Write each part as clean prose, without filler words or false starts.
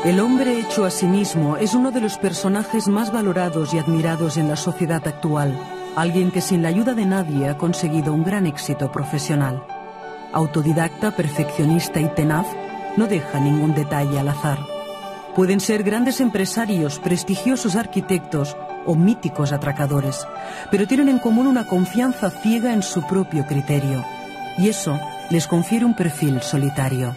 El hombre hecho a sí mismo es uno de los personajes más valorados y admirados en la sociedad actual. Alguien que sin la ayuda de nadie ha conseguido un gran éxito profesional. Autodidacta, perfeccionista y tenaz, no deja ningún detalle al azar. Pueden ser grandes empresarios, prestigiosos arquitectos o míticos atracadores, pero tienen en común una confianza ciega en su propio criterio. Y eso les confiere un perfil solitario.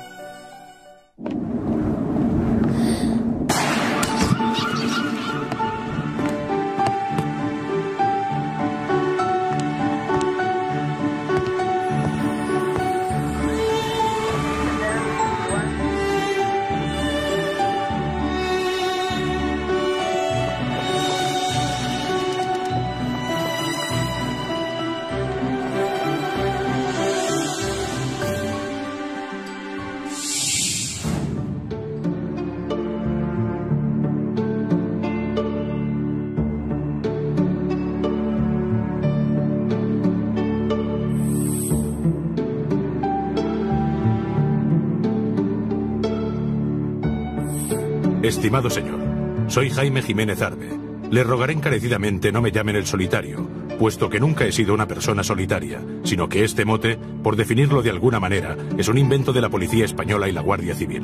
Estimado señor, soy Jaime Jiménez Arbe. Le rogaré encarecidamente no me llamen el solitario, puesto que nunca he sido una persona solitaria, sino que este mote, por definirlo de alguna manera, es un invento de la Policía Española y la Guardia Civil.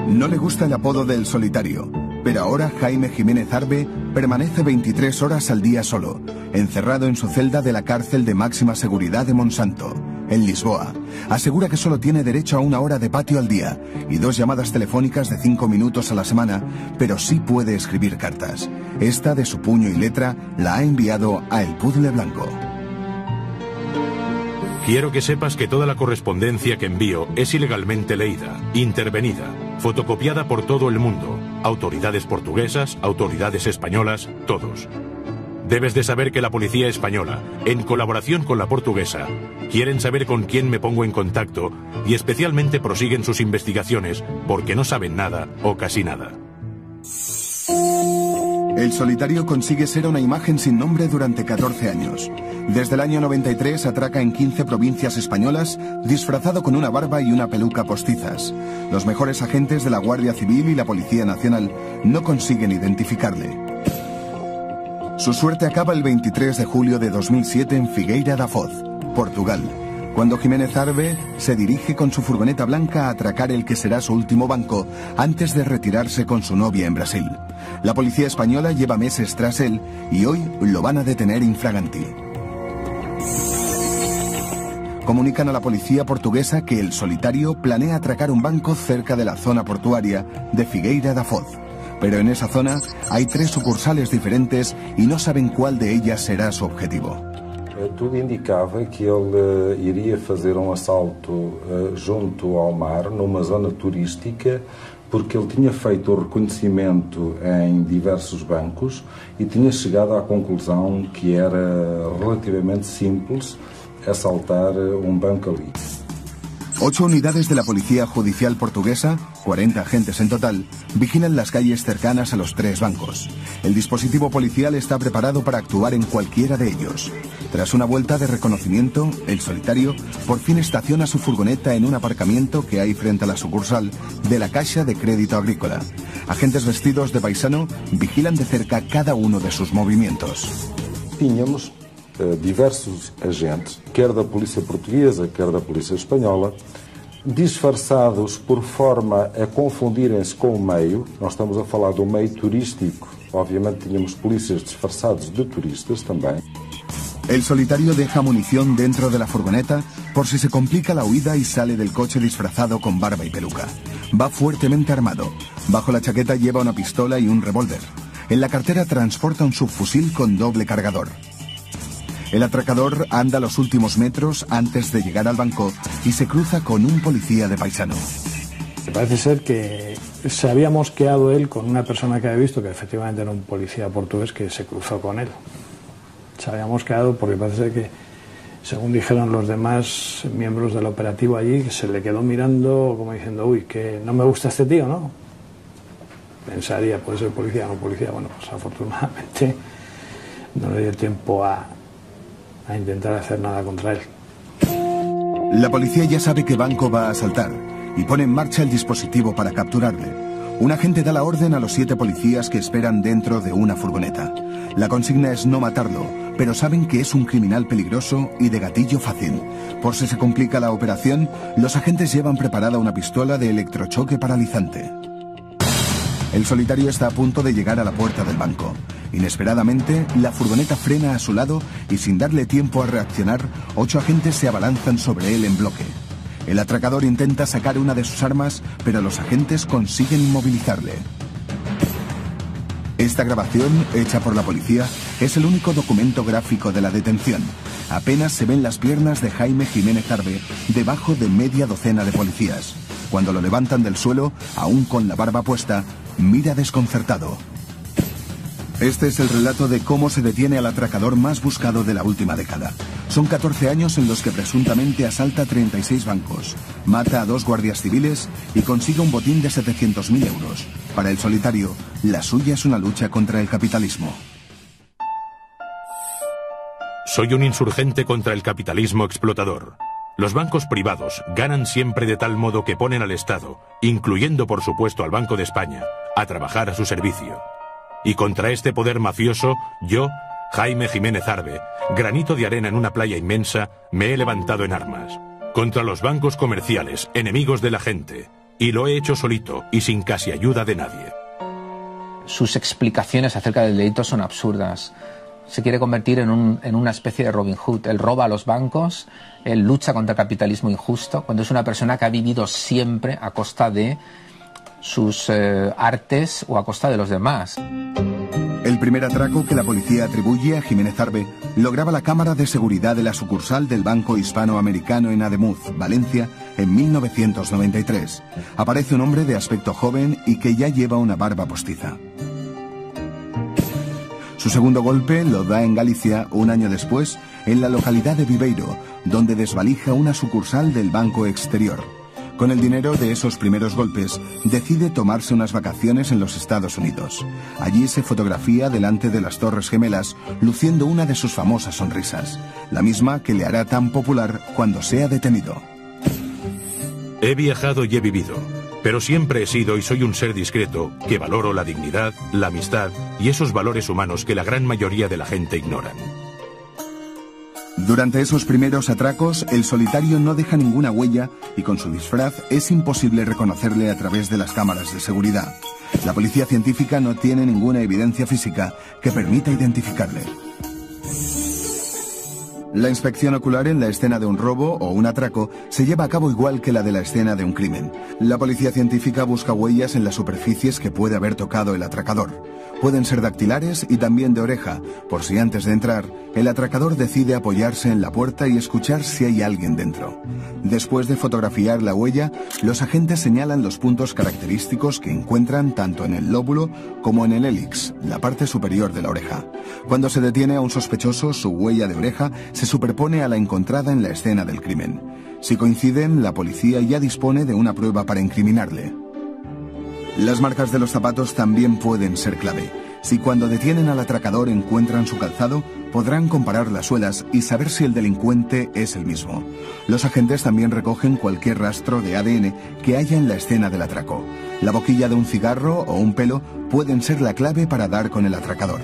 No le gusta el apodo del solitario, pero ahora Jaime Jiménez Arbe permanece 23 horas al día solo, encerrado en su celda de la cárcel de máxima seguridad de Monsanto, en Lisboa. Asegura que solo tiene derecho a 1 hora de patio al día y 2 llamadas telefónicas de 5 minutos a la semana, pero sí puede escribir cartas. Esta, de su puño y letra, la ha enviado a El Puzzle Blanco. Quiero que sepas que toda la correspondencia que envío es ilegalmente leída, intervenida, fotocopiada por todo el mundo, autoridades portuguesas, autoridades españolas, todos. Debes de saber que la policía española, en colaboración con la portuguesa, quieren saber con quién me pongo en contacto y especialmente prosiguen sus investigaciones porque no saben nada o casi nada. El solitario consigue ser una imagen sin nombre durante 14 años. Desde el año 93 atraca en 15 provincias españolas, disfrazado con una barba y una peluca postizas. Los mejores agentes de la Guardia Civil y la Policía Nacional no consiguen identificarle. Su suerte acaba el 23 de julio de 2007 en Figueira da Foz, Portugal, cuando Jiménez Arbe se dirige con su furgoneta blanca a atracar el que será su último banco antes de retirarse con su novia en Brasil. La policía española lleva meses tras él y hoy lo van a detener infraganti. Comunican a la policía portuguesa que el solitario planea atracar un banco cerca de la zona portuaria de Figueira da Foz. Pero en esa zona hay 3 sucursales diferentes y no saben cuál de ellas será su objetivo. Tudo indicava que ele iria fazer assalto junto ao mar, numa zona turística, porque ele tinha feito o reconhecimento em diversos bancos e tinha chegado à conclusão que era relativamente simples asaltar banco ali. 8 unidades de la Policía Judicial Portuguesa, 40 agentes en total, vigilan las calles cercanas a los 3 bancos. El dispositivo policial está preparado para actuar en cualquiera de ellos. Tras una vuelta de reconocimiento, el solitario por fin estaciona su furgoneta en un aparcamiento que hay frente a la sucursal de la Caixa de Crédito Agrícola. Agentes vestidos de paisano vigilan de cerca cada uno de sus movimientos. Tínhamos diversos agentes, quer da polícia portuguesa, quer da polícia espanhola, disfarçados por forma a confundirem-se com o meio. Nós estamos a falar do meio turístico. Obviamente tínhamos polícias disfarçados de turistas também. El solitario deja munición dentro de la furgoneta por si se complica la huida y sale del coche disfrazado con barba y peluca. Va fuertemente armado. Bajo la chaqueta lleva una pistola y un revólver. En la cartera transporta un subfusil con doble cargador. El atracador anda los últimos metros antes de llegar al banco y se cruza con un policía de paisano. Parece ser que se había mosqueado él con una persona que había visto que efectivamente era un policía portugués que se cruzó con él. Se había mosqueado porque parece ser que Según dijeron los demás miembros del operativo allí, que se le quedó mirando como diciendo, uy, que no me gusta este tío, ¿no? Pensaría, puede ser policía o no policía. Bueno, pues afortunadamente no le dio tiempo a intentar hacer nada contra él. La policía ya sabe qué banco va a asaltar y pone en marcha el dispositivo para capturarle. Un agente da la orden a los 7 policías que esperan dentro de una furgoneta. La consigna es no matarlo, pero saben que es un criminal peligroso y de gatillo fácil. Por si se complica la operación, los agentes llevan preparada una pistola de electrochoque paralizante. El solitario está a punto de llegar a la puerta del banco. Inesperadamente, la furgoneta frena a su lado y sin darle tiempo a reaccionar, 8 agentes se abalanzan sobre él en bloque. El atracador intenta sacar una de sus armas, pero los agentes consiguen inmovilizarle. Esta grabación, hecha por la policía, es el único documento gráfico de la detención. Apenas se ven las piernas de Jaime Jiménez Arbe debajo de media docena de policías. Cuando lo levantan del suelo, aún con la barba puesta, mira desconcertado. Este es el relato de cómo se detiene al atracador más buscado de la última década. Son 14 años en los que presuntamente asalta 36 bancos, mata a 2 guardias civiles y consigue un botín de 700.000 euros. Para el solitario, la suya es una lucha contra el capitalismo. Soy un insurgente contra el capitalismo explotador. Los bancos privados ganan siempre de tal modo que ponen al Estado, incluyendo por supuesto al Banco de España, a trabajar a su servicio. Y contra este poder mafioso, yo, Jaime Jiménez Arbe, granito de arena en una playa inmensa, me he levantado en armas. Contra los bancos comerciales, enemigos de la gente. Y lo he hecho solito y sin casi ayuda de nadie. Sus explicaciones acerca del delito son absurdas. Se quiere convertir en una especie de Robin Hood. Él roba a los bancos, él lucha contra el capitalismo injusto, cuando es una persona que ha vivido siempre a costa de sus artes o a costa de los demás. El primer atraco que la policía atribuye a Jiménez Arbe lo graba la cámara de seguridad de la sucursal del Banco Hispanoamericano en Ademuz, Valencia, en 1993. Aparece un hombre de aspecto joven y que ya lleva una barba postiza. Su segundo golpe lo da en Galicia un año después, en la localidad de Viveiro, donde desvalija una sucursal del Banco Exterior. Con el dinero de esos primeros golpes, decide tomarse unas vacaciones en los Estados Unidos. Allí se fotografía delante de las Torres Gemelas, luciendo una de sus famosas sonrisas, la misma que le hará tan popular cuando sea detenido. He viajado y he vivido, pero siempre he sido y soy un ser discreto que valoro la dignidad, la amistad y esos valores humanos que la gran mayoría de la gente ignoran. Durante esos primeros atracos, el solitario no deja ninguna huella y con su disfraz es imposible reconocerle a través de las cámaras de seguridad. La policía científica no tiene ninguna evidencia física que permita identificarle. La inspección ocular en la escena de un robo o un atraco se lleva a cabo igual que la de la escena de un crimen. La policía científica busca huellas en las superficies que puede haber tocado el atracador. Pueden ser dactilares y también de oreja, por si antes de entrar, el atracador decide apoyarse en la puerta y escuchar si hay alguien dentro. Después de fotografiar la huella, los agentes señalan los puntos característicos que encuentran tanto en el lóbulo como en el hélix, la parte superior de la oreja. Cuando se detiene a un sospechoso, su huella de oreja se superpone a la encontrada en la escena del crimen. Si coinciden, la policía ya dispone de una prueba para incriminarle. Las marcas de los zapatos también pueden ser clave. Si cuando detienen al atracador encuentran su calzado, podrán comparar las suelas y saber si el delincuente es el mismo. Los agentes también recogen cualquier rastro de ADN que haya en la escena del atraco. La boquilla de un cigarro o un pelo pueden ser la clave para dar con el atracador.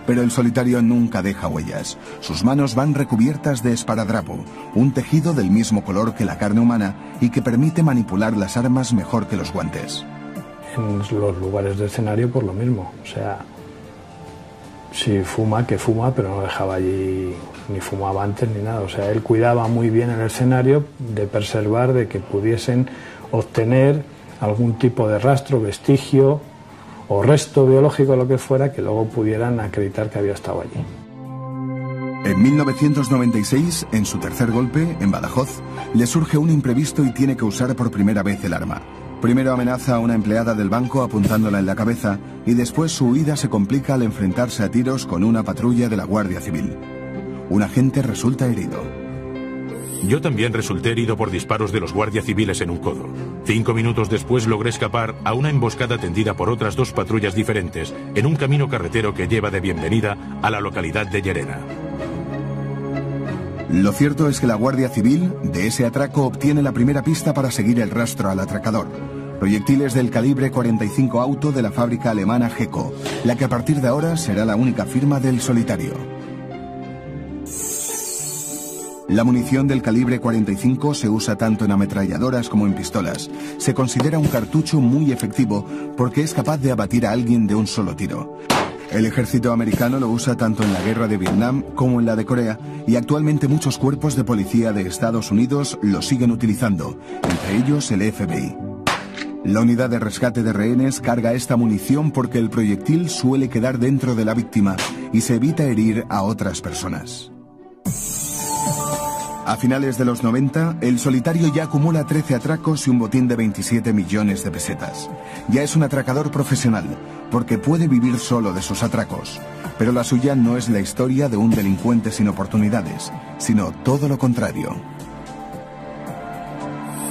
Pero el solitario nunca deja huellas. Sus manos van recubiertas de esparadrapo, un tejido del mismo color que la carne humana y que permite manipular las armas mejor que los guantes. En los lugares de escenario por lo mismo, o sea, si fuma, que fuma, pero no dejaba allí, ni fumaba antes ni nada, o sea, él cuidaba muy bien el escenario de preservar de que pudiesen obtener algún tipo de rastro, vestigio o resto biológico, lo que fuera, que luego pudieran acreditar que había estado allí. En 1996, en su tercer golpe, en Badajoz, le surge un imprevisto y tiene que usar por primera vez el arma. Primero amenaza a una empleada del banco apuntándola en la cabeza y después su huida se complica al enfrentarse a tiros con una patrulla de la Guardia Civil. Un agente resulta herido. Yo también resulté herido por disparos de los guardias civiles en un codo. 5 minutos después logré escapar a una emboscada tendida por otras 2 patrullas diferentes en un camino carretero que lleva de Bienvenida a la localidad de Llerena. Lo cierto es que la Guardia Civil de ese atraco obtiene la primera pista para seguir el rastro al atracador. Proyectiles del calibre 45 auto de la fábrica alemana GECO, la que a partir de ahora será la única firma del solitario. La munición del calibre 45 se usa tanto en ametralladoras como en pistolas. Se considera un cartucho muy efectivo porque es capaz de abatir a alguien de un solo tiro. El ejército americano lo usa tanto en la guerra de Vietnam como en la de Corea, y actualmente muchos cuerpos de policía de Estados Unidos lo siguen utilizando, entre ellos el FBI. La unidad de rescate de rehenes carga esta munición porque el proyectil suele quedar dentro de la víctima y se evita herir a otras personas. A finales de los 90, el solitario ya acumula 13 atracos y un botín de 27 millones de pesetas. Ya es un atracador profesional, porque puede vivir solo de sus atracos. Pero la suya no es la historia de un delincuente sin oportunidades, sino todo lo contrario.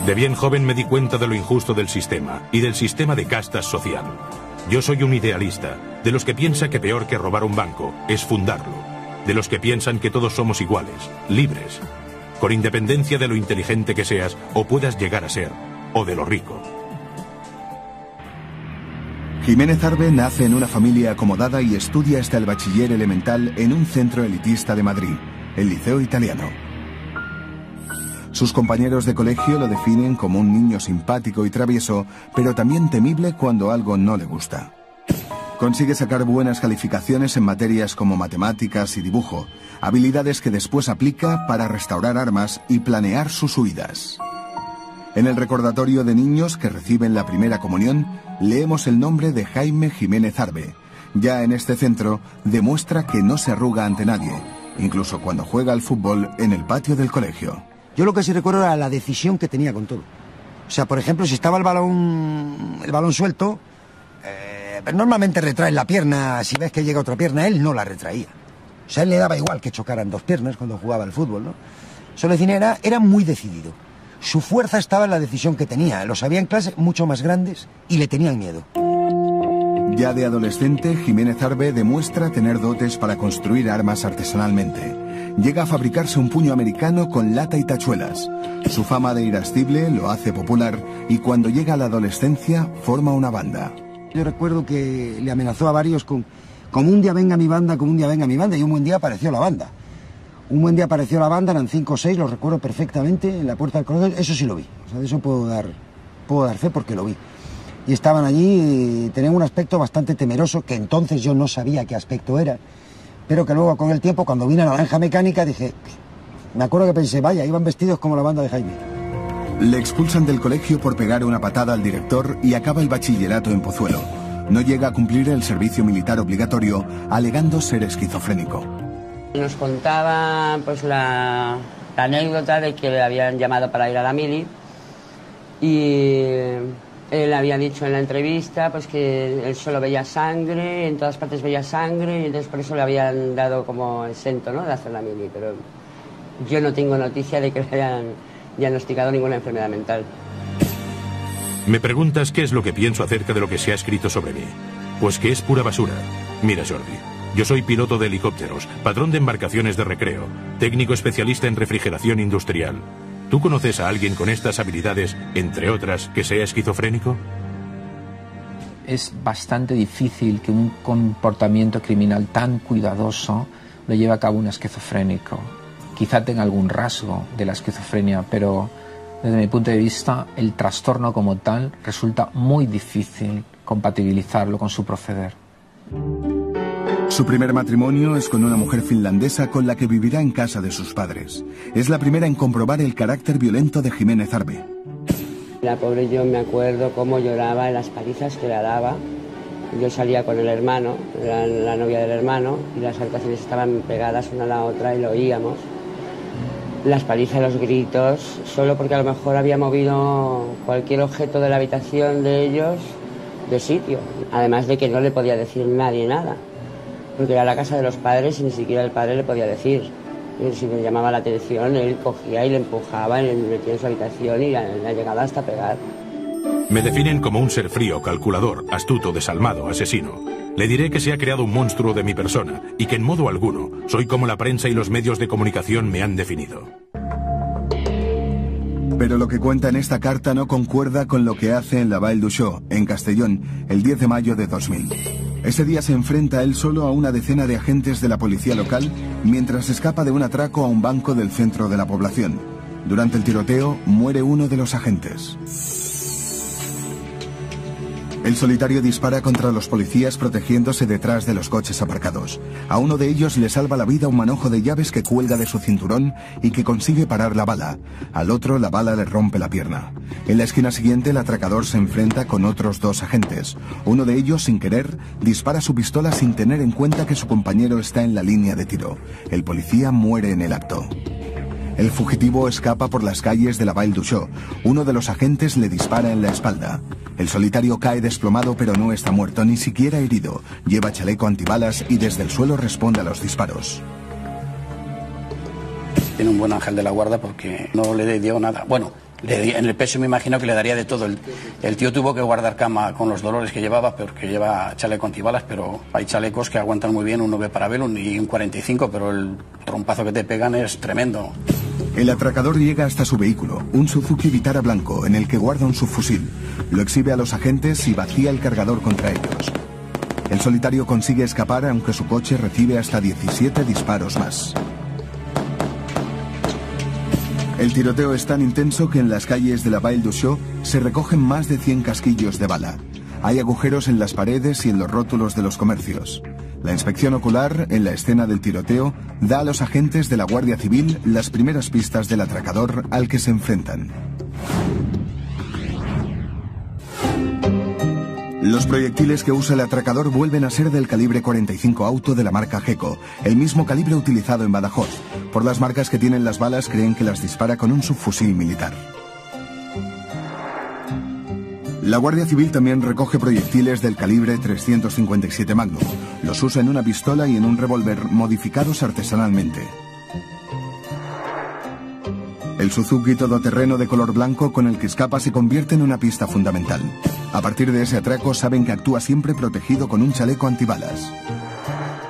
De bien joven me di cuenta de lo injusto del sistema y del sistema de castas social. Yo soy un idealista, de los que piensa que peor que robar un banco es fundarlo, de los que piensan que todos somos iguales, libres, con independencia de lo inteligente que seas o puedas llegar a ser, o de lo rico. Jiménez Arbe nace en una familia acomodada y estudia hasta el bachiller elemental en un centro elitista de Madrid, el Liceo Italiano. Sus compañeros de colegio lo definen como un niño simpático y travieso, pero también temible cuando algo no le gusta. Consigue sacar buenas calificaciones en materias como matemáticas y dibujo, habilidades que después aplica para restaurar armas y planear sus huidas. En el recordatorio de niños que reciben la primera comunión, leemos el nombre de Jaime Jiménez Arbe. Ya en este centro demuestra que no se arruga ante nadie, incluso cuando juega al fútbol en el patio del colegio. Yo lo que sí recuerdo era la decisión que tenía con todo. O sea, por ejemplo, si estaba el balón suelto, normalmente retrae la pierna, si ves que llega otra pierna, él no la retraía. O sea, él le daba igual que chocaran 2 piernas cuando jugaba al fútbol, ¿no? Solecina era muy decidido. Su fuerza estaba en la decisión que tenía. Los había en clase mucho más grandes y le tenían miedo. Ya de adolescente, Jiménez Arbe demuestra tener dotes para construir armas artesanalmente. Llega a fabricarse un puño americano con lata y tachuelas. Su fama de irascible lo hace popular y cuando llega a la adolescencia forma una banda. Yo recuerdo que le amenazó a varios con como un día venga mi banda, como un día venga mi banda, y un buen día apareció la banda. Un buen día apareció la banda, eran 5 o 6, lo recuerdo perfectamente, en la puerta del colegio, eso sí lo vi. O sea, de eso puedo dar fe porque lo vi. Y estaban allí y tenían un aspecto bastante temeroso, que entonces yo no sabía qué aspecto era, pero que luego con el tiempo, cuando vine a la Naranja Mecánica, dije, me acuerdo que pensé, vaya, iban vestidos como la banda de Jaime. Le expulsan del colegio por pegar una patada al director y acaba el bachillerato en Pozuelo. No llega a cumplir el servicio militar obligatorio, alegando ser esquizofrénico. Nos contaba pues la anécdota de que le habían llamado para ir a la mili y él había dicho en la entrevista pues que él solo veía sangre, en todas partes veía sangre y entonces por eso le habían dado como exento, ¿no?, de hacer la mili, pero yo no tengo noticia de que le hayan diagnosticado ninguna enfermedad mental. Me preguntas qué es lo que pienso acerca de lo que se ha escrito sobre mí. Pues que es pura basura. Mira, Jordi, yo soy piloto de helicópteros, patrón de embarcaciones de recreo, técnico especialista en refrigeración industrial. ¿Tú conoces a alguien con estas habilidades, entre otras, que sea esquizofrénico? Es bastante difícil que un comportamiento criminal tan cuidadoso lo lleve a cabo un esquizofrénico. Quizá tenga algún rasgo de la esquizofrenia, pero desde mi punto de vista, el trastorno como tal resulta muy difícil compatibilizarlo con su proceder. Su primer matrimonio es con una mujer finlandesa con la que vivirá en casa de sus padres. Es la primera en comprobar el carácter violento de Jiménez Arbe. La pobre, yo me acuerdo cómo lloraba en las palizas que le daba. Yo salía con el hermano, era la novia del hermano, y las habitaciones estaban pegadas una a la otra y lo oíamos. Las palizas, los gritos, solo porque a lo mejor había movido cualquier objeto de la habitación de ellos de sitio. Además de que no le podía decir nadie nada, porque era la casa de los padres y ni siquiera el padre le podía decir. si le llamaba la atención, él cogía y le empujaba, y le metía en su habitación y le ha llegado hasta pegar. Me definen como un ser frío, calculador, astuto, desalmado, asesino. Le diré que se ha creado un monstruo de mi persona y que en modo alguno soy como la prensa y los medios de comunicación me han definido. Pero lo que cuenta en esta carta no concuerda con lo que hace en la Vall d'Uixó, en Castellón, el 10 de mayo de 2000. Ese día se enfrenta él solo a una decena de agentes de la policía local mientras escapa de un atraco a un banco del centro de la población. Durante el tiroteo muere uno de los agentes. El solitario dispara contra los policías protegiéndose detrás de los coches aparcados. A uno de ellos le salva la vida un manojo de llaves que cuelga de su cinturón y que consigue parar la bala. Al otro la bala le rompe la pierna. En la esquina siguiente el atracador se enfrenta con otros dos agentes. Uno de ellos, sin querer, dispara su pistola sin tener en cuenta que su compañero está en la línea de tiro. El policía muere en el acto. El fugitivo escapa por las calles de la Vall d'Uixó. Uno de los agentes le dispara en la espalda. El solitario cae desplomado pero no está muerto, ni siquiera herido. Lleva chaleco antibalas y desde el suelo responde a los disparos. Tiene un buen ángel de la guarda porque no le dio nada. Bueno, en el peso me imagino que le daría de todo. El tío tuvo que guardar cama con los dolores que llevaba porque lleva chaleco antibalas, pero hay chalecos que aguantan muy bien un 9 Parabellum y un 45, pero el trompazo que te pegan es tremendo. El atracador llega hasta su vehículo, un Suzuki Vitara blanco en el que guarda un subfusil. Lo exhibe a los agentes y vacía el cargador contra ellos. El solitario consigue escapar aunque su coche recibe hasta 17 disparos más. El tiroteo es tan intenso que en las calles de la Vall d'Uixó se recogen más de 100 casquillos de bala. Hay agujeros en las paredes y en los rótulos de los comercios. La inspección ocular en la escena del tiroteo da a los agentes de la Guardia Civil las primeras pistas del atracador al que se enfrentan. Los proyectiles que usa el atracador vuelven a ser del calibre 45 auto de la marca Geco, el mismo calibre utilizado en Badajoz. Por las marcas que tienen las balas creen que las dispara con un subfusil militar. La Guardia Civil también recoge proyectiles del calibre 357 Magnum. Los usa en una pistola y en un revólver modificados artesanalmente. El Suzuki todoterreno de color blanco con el que escapa se convierte en una pista fundamental. A partir de ese atraco saben que actúa siempre protegido con un chaleco antibalas.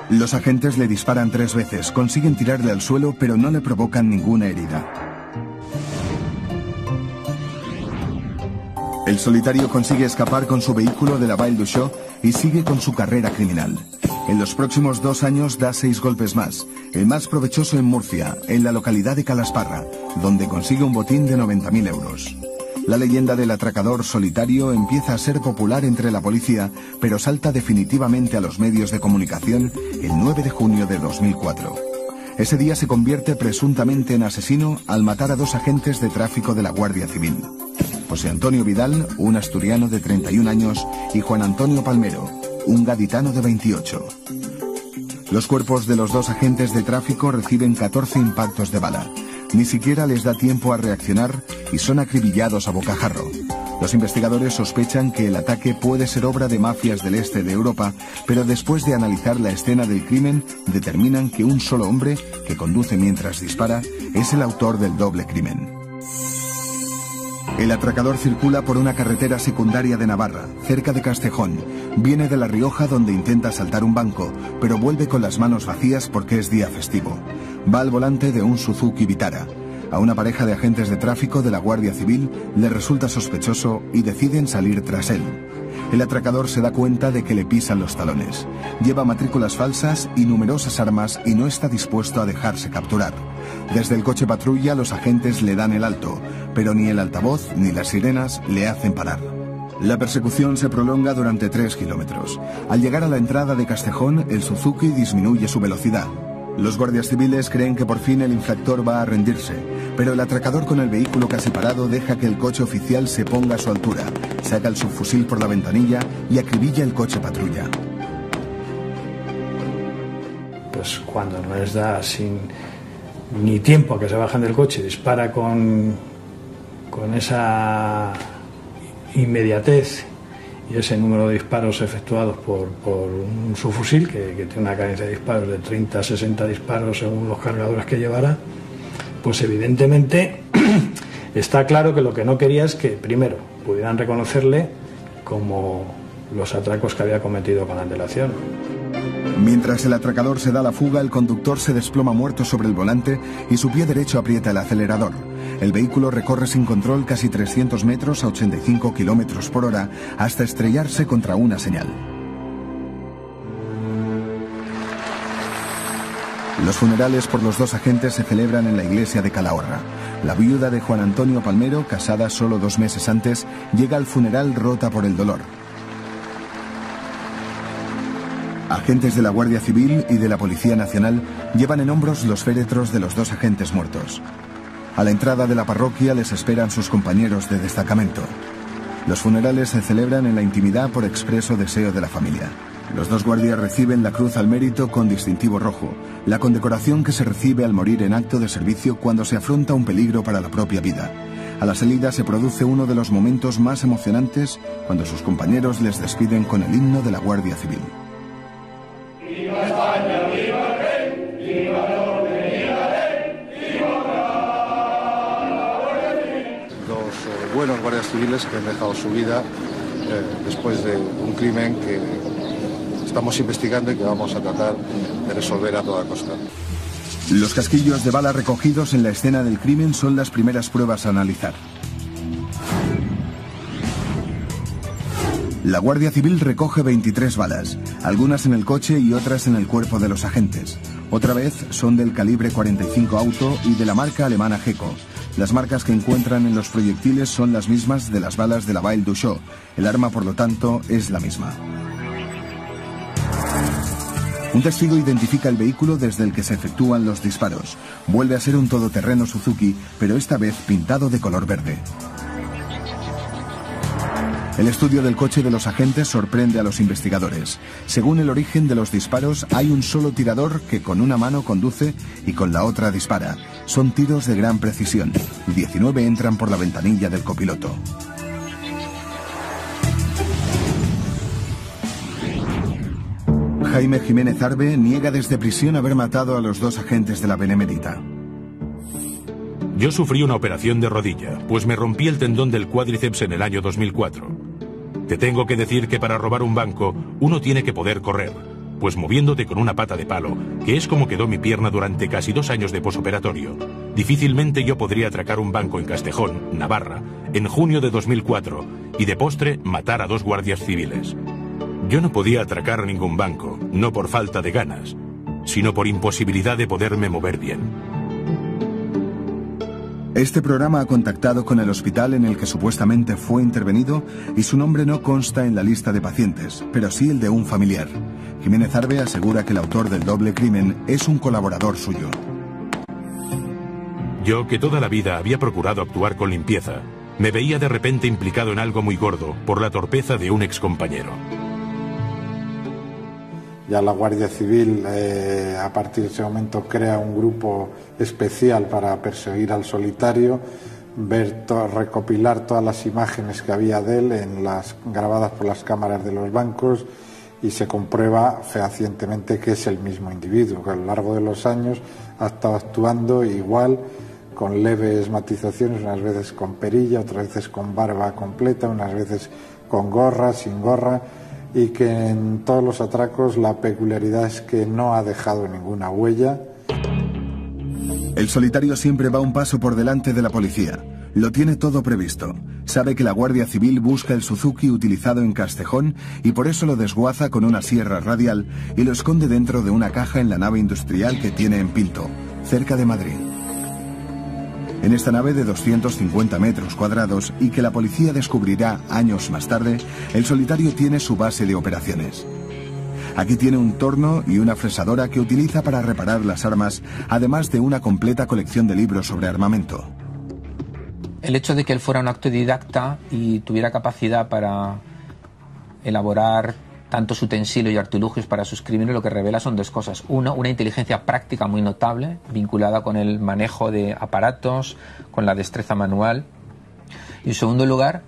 Los agentes le disparan 3 veces, consiguen tirarle al suelo pero no le provocan ninguna herida. El solitario consigue escapar con su vehículo de la Vall d'Uixó y sigue con su carrera criminal. En los próximos 2 años da 6 golpes más, el más provechoso en Murcia, en la localidad de Calasparra, donde consigue un botín de 90.000 euros. La leyenda del atracador solitario empieza a ser popular entre la policía, pero salta definitivamente a los medios de comunicación el 9 de junio de 2004. Ese día se convierte presuntamente en asesino al matar a 2 agentes de tráfico de la Guardia Civil. José Antonio Vidal, un asturiano de 31 años, y Juan Antonio Palmero, un gaditano de 28. Los cuerpos de los 2 agentes de tráfico reciben 14 impactos de bala. Ni siquiera les da tiempo a reaccionar y son acribillados a bocajarro. Los investigadores sospechan que el ataque puede ser obra de mafias del este de Europa, pero después de analizar la escena del crimen, determinan que un solo hombre, que conduce mientras dispara, es el autor del doble crimen. El atracador circula por una carretera secundaria de Navarra, cerca de Castejón. Viene de La Rioja donde intenta asaltar un banco, pero vuelve con las manos vacías porque es día festivo. Va al volante de un Suzuki Vitara. A una pareja de agentes de tráfico de la Guardia Civil le resulta sospechoso y deciden salir tras él. El atracador se da cuenta de que le pisan los talones. Lleva matrículas falsas y numerosas armas y no está dispuesto a dejarse capturar. Desde el coche patrulla los agentes le dan el alto, pero ni el altavoz ni las sirenas le hacen parar. La persecución se prolonga durante 3 kilómetros. Al llegar a la entrada de Castejón, el Suzuki disminuye su velocidad. Los guardias civiles creen que por fin el infractor va a rendirse, pero el atracador con el vehículo casi parado deja que el coche oficial se ponga a su altura, saca el subfusil por la ventanilla y acribilla el coche patrulla. Pues cuando no les da ni tiempo a que se bajen del coche, dispara con esa inmediatez y ese número de disparos efectuados por un subfusil que tiene una cadencia de disparos de 30 a 60 disparos según los cargadores que llevara, pues evidentemente está claro que lo que no quería es que primero pudieran reconocerle como los atracos que había cometido con antelación. Mientras el atracador se da la fuga, el conductor se desploma muerto sobre el volante y su pie derecho aprieta el acelerador. El vehículo recorre sin control casi 300 metros a 85 kilómetros por hora hasta estrellarse contra una señal. Los funerales por los dos agentes se celebran en la iglesia de Calahorra. La viuda de Juan Antonio Palmero, casada solo 2 meses antes, llega al funeral rota por el dolor. Agentes de la Guardia Civil y de la Policía Nacional llevan en hombros los féretros de los dos agentes muertos. A la entrada de la parroquia les esperan sus compañeros de destacamento. Los funerales se celebran en la intimidad por expreso deseo de la familia. Los dos guardias reciben la Cruz al Mérito con distintivo rojo, la condecoración que se recibe al morir en acto de servicio cuando se afronta un peligro para la propia vida. A la salida se produce uno de los momentos más emocionantes cuando sus compañeros les despiden con el himno de la Guardia Civil. ¡Viva España, viva el rey! ¡Viva el orden, viva el rey! ¡Viva la Guardia Civil! Dos buenos guardias civiles que han dejado su vida después de un crimen que estamos investigando y que vamos a tratar de resolver a toda costa. Los casquillos de bala recogidos en la escena del crimen son las primeras pruebas a analizar. La Guardia Civil recoge 23 balas, algunas en el coche y otras en el cuerpo de los agentes. Otra vez son del calibre 45 auto y de la marca alemana Geco. Las marcas que encuentran en los proyectiles son las mismas de las balas de la Baille Duchot. El arma, por lo tanto, es la misma. Un testigo identifica el vehículo desde el que se efectúan los disparos. Vuelve a ser un todoterreno Suzuki, pero esta vez pintado de color verde. El estudio del coche de los agentes sorprende a los investigadores. Según el origen de los disparos, hay un solo tirador que con una mano conduce y con la otra dispara. Son tiros de gran precisión. 19 entran por la ventanilla del copiloto. Jaime Jiménez Arbe niega desde prisión haber matado a los dos agentes de la Benemérita. Yo sufrí una operación de rodilla, pues me rompí el tendón del cuádriceps en el año 2004. Te tengo que decir que para robar un banco uno tiene que poder correr, pues moviéndote con una pata de palo, que es como quedó mi pierna durante casi 2 años de posoperatorio, difícilmente yo podría atracar un banco en Castejón, Navarra, en junio de 2004 y de postre matar a 2 guardias civiles. Yo no podía atracar ningún banco, no por falta de ganas, sino por imposibilidad de poderme mover bien. Este programa ha contactado con el hospital en el que supuestamente fue intervenido y su nombre no consta en la lista de pacientes, pero sí el de un familiar. Jiménez Arbe asegura que el autor del doble crimen es un colaborador suyo. Yo, que toda la vida había procurado actuar con limpieza, me veía de repente implicado en algo muy gordo por la torpeza de un excompañero. Ya la Guardia Civil a partir de ese momento crea un grupo especial para perseguir al solitario, recopilar todas las imágenes que había de él grabadas por las cámaras de los bancos, y se comprueba fehacientemente que es el mismo individuo, que a lo largo de los años ha estado actuando igual, con leves matizaciones, unas veces con perilla, otras veces con barba completa, unas veces con gorra, sin gorra, y que en todos los atracos la peculiaridad es que no ha dejado ninguna huella. El solitario siempre va un paso por delante de la policía. Lo tiene todo previsto. Sabe que la Guardia Civil busca el Suzuki utilizado en Castejón y por eso lo desguaza con una sierra radial y lo esconde dentro de una caja en la nave industrial que tiene en Pinto, cerca de Madrid. En esta nave de 250 metros cuadrados y que la policía descubrirá años más tarde, el solitario tiene su base de operaciones. Aquí tiene un torno y una fresadora que utiliza para reparar las armas, además de una completa colección de libros sobre armamento. El hecho de que él fuera un autodidacta y tuviera capacidad para elaborar tantos utensilios y artilugios para sus crímenes, lo que revela son 2 cosas. Uno, una inteligencia práctica muy notable, vinculada con el manejo de aparatos, con la destreza manual. Y en segundo lugar,